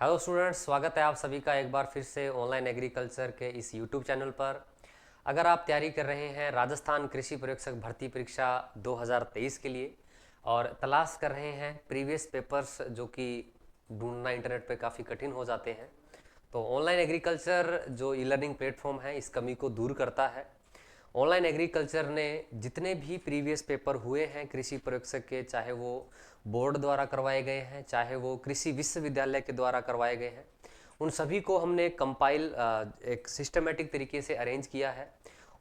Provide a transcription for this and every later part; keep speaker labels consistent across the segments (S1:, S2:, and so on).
S1: Hello students, स्वागत है आप सभी का एक बार फिर से ऑनलाइन एग्रीकल्चर के इस यूट्यूब चैनल पर। अगर आप तैयारी कर रहे हैं राजस्थान कृषि पर्यवेक्षक भर्ती परीक्षा 2023 के लिए और तलाश कर रहे हैं प्रीवियस पेपर्स जो कि ढूंढना इंटरनेट पे काफ़ी कठिन हो जाते हैं, तो ऑनलाइन एग्रीकल्चर जो ई लर्निंग प्लेटफॉर्म है इस कमी को दूर करता है। ऑनलाइन एग्रीकल्चर ने जितने भी प्रीवियस पेपर हुए हैं कृषि पर्यवेक्षक के, चाहे वो बोर्ड द्वारा करवाए गए हैं चाहे वो कृषि विश्वविद्यालय के द्वारा करवाए गए हैं, उन सभी को हमने कंपाइल एक सिस्टमेटिक तरीके से अरेंज किया है।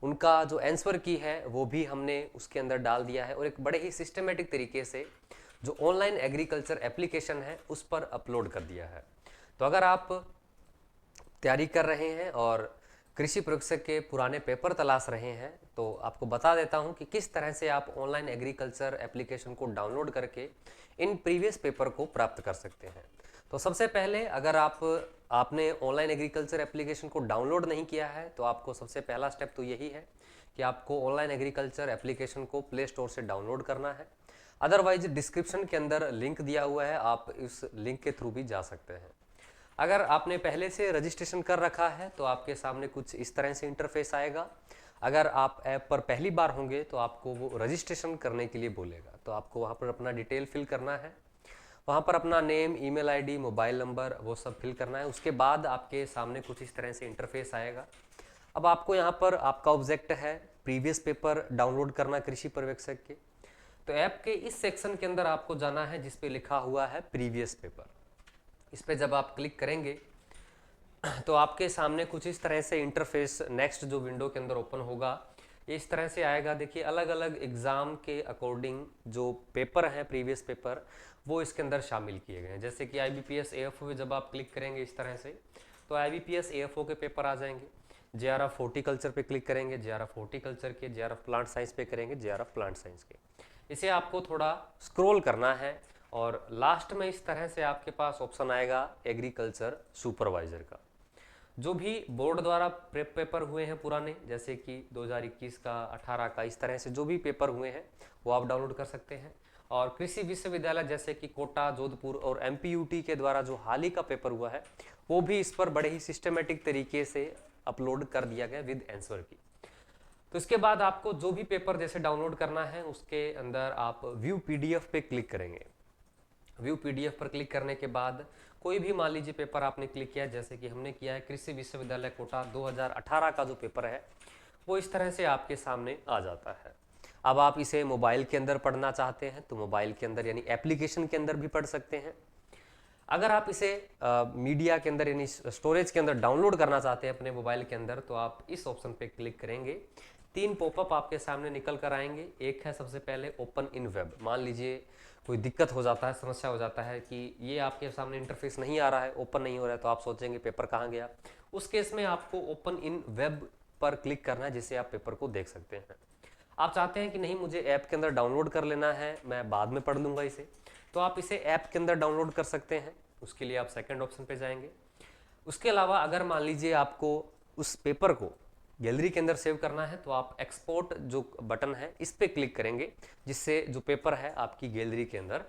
S1: उनका जो आंसर की है वो भी हमने उसके अंदर डाल दिया है और एक बड़े ही सिस्टमेटिक तरीके से जो ऑनलाइन एग्रीकल्चर एप्लीकेशन है उस पर अपलोड कर दिया है। तो अगर आप तैयारी कर रहे हैं और कृषि पर्यवेक्षक के पुराने पेपर तलाश रहे हैं तो आपको बता देता हूं कि किस तरह से आप ऑनलाइन एग्रीकल्चर एप्लीकेशन को डाउनलोड करके इन प्रीवियस पेपर को प्राप्त कर सकते हैं। तो सबसे पहले अगर आपने ऑनलाइन एग्रीकल्चर एप्लीकेशन को डाउनलोड नहीं किया है तो आपको सबसे पहला स्टेप तो यही है कि आपको ऑनलाइन एग्रीकल्चर एप्लीकेशन को प्ले स्टोर से डाउनलोड करना है। अदरवाइज डिस्क्रिप्शन के अंदर लिंक दिया हुआ है, आप इस लिंक के थ्रू भी जा सकते हैं। अगर आपने पहले से रजिस्ट्रेशन कर रखा है तो आपके सामने कुछ इस तरह से इंटरफेस आएगा। अगर आप ऐप पर पहली बार होंगे तो आपको वो रजिस्ट्रेशन करने के लिए बोलेगा, तो आपको वहाँ पर अपना डिटेल फिल करना है, वहाँ पर अपना name, email ID, mobile number वो सब फिल करना है। उसके बाद आपके सामने कुछ इस तरह से इंटरफेस आएगा। अब आपको यहाँ पर आपका ऑब्जेक्ट है प्रीवियस पेपर डाउनलोड करना कृषि पर्यवेक्षक के, तो ऐप के इस सेक्शन के अंदर आपको जाना है जिस पे लिखा हुआ है प्रीवियस पेपर। इस पे जब आप क्लिक करेंगे तो आपके सामने कुछ इस तरह से इंटरफेस नेक्स्ट जो विंडो के अंदर ओपन होगा ये इस तरह से आएगा। देखिए अलग अलग एग्जाम के अकॉर्डिंग जो पेपर हैं प्रीवियस पेपर वो इसके अंदर शामिल किए गए हैं। जैसे कि IBPS AFO पे जब आप क्लिक करेंगे इस तरह से तो IBPS AFO के पेपर आ जाएंगे। JRF हॉर्टिकल्चर पे क्लिक करेंगे, JRF हॉर्टिकल्चर के, JRF प्लांट साइंस पे करेंगे, JRF प्लांट साइंस के। इसे आपको थोड़ा स्क्रॉल करना है और लास्ट में इस तरह से आपके पास ऑप्शन आएगा एग्रीकल्चर सुपरवाइजर का। जो भी बोर्ड द्वारा प्रेप पेपर हुए हैं पुराने, जैसे कि 2021 का, 18 का, इस तरह से जो भी पेपर हुए हैं वो आप डाउनलोड कर सकते हैं। और कृषि विश्वविद्यालय जैसे कि कोटा, जोधपुर और MPUT के द्वारा जो हाल ही का पेपर हुआ है वो भी इस पर बड़े ही सिस्टमेटिक तरीके से अपलोड कर दिया गया विद आंसर की। तो इसके बाद आपको जो भी पेपर जैसे डाउनलोड करना है उसके अंदर आप व्यू PDF पे क्लिक करेंगे। व्यू PDF पर क्लिक करने के बाद कोई भी मान लीजिए पेपर आपने क्लिक किया, जैसे कि हमने किया है कृषि विश्वविद्यालय कोटा 2018 का जो पेपर है वो इस तरह से आपके सामने आ जाता है। अब आप इसे मोबाइल के अंदर पढ़ना चाहते हैं तो मोबाइल के अंदर यानी एप्लीकेशन के अंदर भी पढ़ सकते हैं। अगर आप इसे मीडिया के अंदर यानी स्टोरेज के अंदर डाउनलोड करना चाहते हैं अपने मोबाइल के अंदर तो आप इस ऑप्शन पे क्लिक करेंगे। 3 पॉपअप आपके सामने निकल कर आएंगे। एक है सबसे पहले ओपन इन वेब। मान लीजिए कोई दिक्कत हो जाता है, समस्या हो जाता है कि ये आपके सामने इंटरफेस नहीं आ रहा है, ओपन नहीं हो रहा है, तो आप सोचेंगे पेपर कहाँ गया। उस केस में आपको ओपन इन वेब पर क्लिक करना है जिससे आप पेपर को देख सकते हैं। आप चाहते हैं कि नहीं मुझे ऐप के अंदर डाउनलोड कर लेना है, मैं बाद में पढ़ लूंगा इसे, तो आप इसे ऐप के अंदर डाउनलोड कर सकते हैं। उसके लिए आप सेकंड ऑप्शन पे जाएंगे। उसके अलावा अगर मान लीजिए आपको उस पेपर को गैलरी के अंदर सेव करना है तो आप एक्सपोर्ट जो बटन है इस पे क्लिक करेंगे जिससे जो पेपर है आपकी गैलरी के अंदर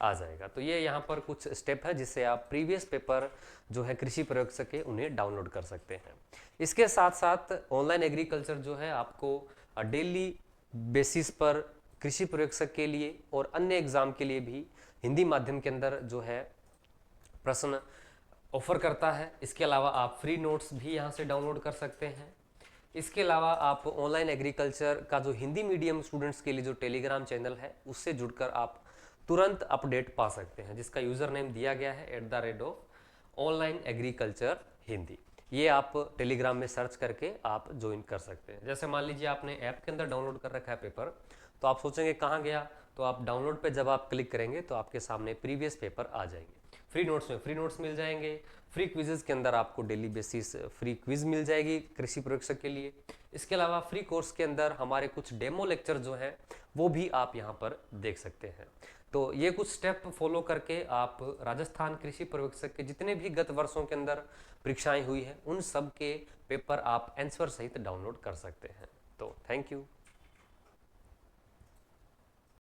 S1: आ जाएगा। तो ये यहाँ पर कुछ स्टेप है जिससे आप प्रीवियस पेपर जो है कृषि पर्यवेक्षक के उन्हें डाउनलोड कर सकते हैं। इसके साथ साथ ऑनलाइन एग्रीकल्चर जो है आपको डेली बेसिस पर कृषि पर्यवेक्षक के लिए और अन्य एग्जाम के लिए भी हिंदी माध्यम के अंदर जो है प्रश्न ऑफर करता है। इसके अलावा आप फ्री नोट्स भी यहाँ से डाउनलोड कर सकते हैं। इसके अलावा आप ऑनलाइन एग्रीकल्चर का जो हिंदी मीडियम स्टूडेंट्स के लिए जो टेलीग्राम चैनल है उससे जुड़कर आप तुरंत अपडेट पा सकते हैं, जिसका यूज़र नेम दिया गया है @ऑनलाइन-एग्रीकल्चर हिंदी। ये आप टेलीग्राम में सर्च करके आप ज्वाइन कर सकते हैं। जैसे मान लीजिए आपने ऐप के अंदर डाउनलोड कर रखा है पेपर, तो आप सोचेंगे कहाँ गया, तो आप डाउनलोड पे जब आप क्लिक करेंगे तो आपके सामने प्रीवियस पेपर आ जाएंगे। फ्री नोट्स में फ्री नोट्स मिल जाएंगे। फ्री क्विजेज के अंदर आपको डेली बेसिस फ्री क्विज मिल जाएगी कृषि पर्यवेक्षक के लिए। इसके अलावा फ्री कोर्स के अंदर हमारे कुछ डेमो लेक्चर जो हैं वो भी आप यहाँ पर देख सकते हैं। तो ये कुछ स्टेप फॉलो करके आप राजस्थान कृषि पर्यवेक्षक के जितने भी गत वर्षों के अंदर परीक्षाएं हुई हैं उन सब के पेपर आप आंसर सहित डाउनलोड कर सकते हैं। तो थैंक यू।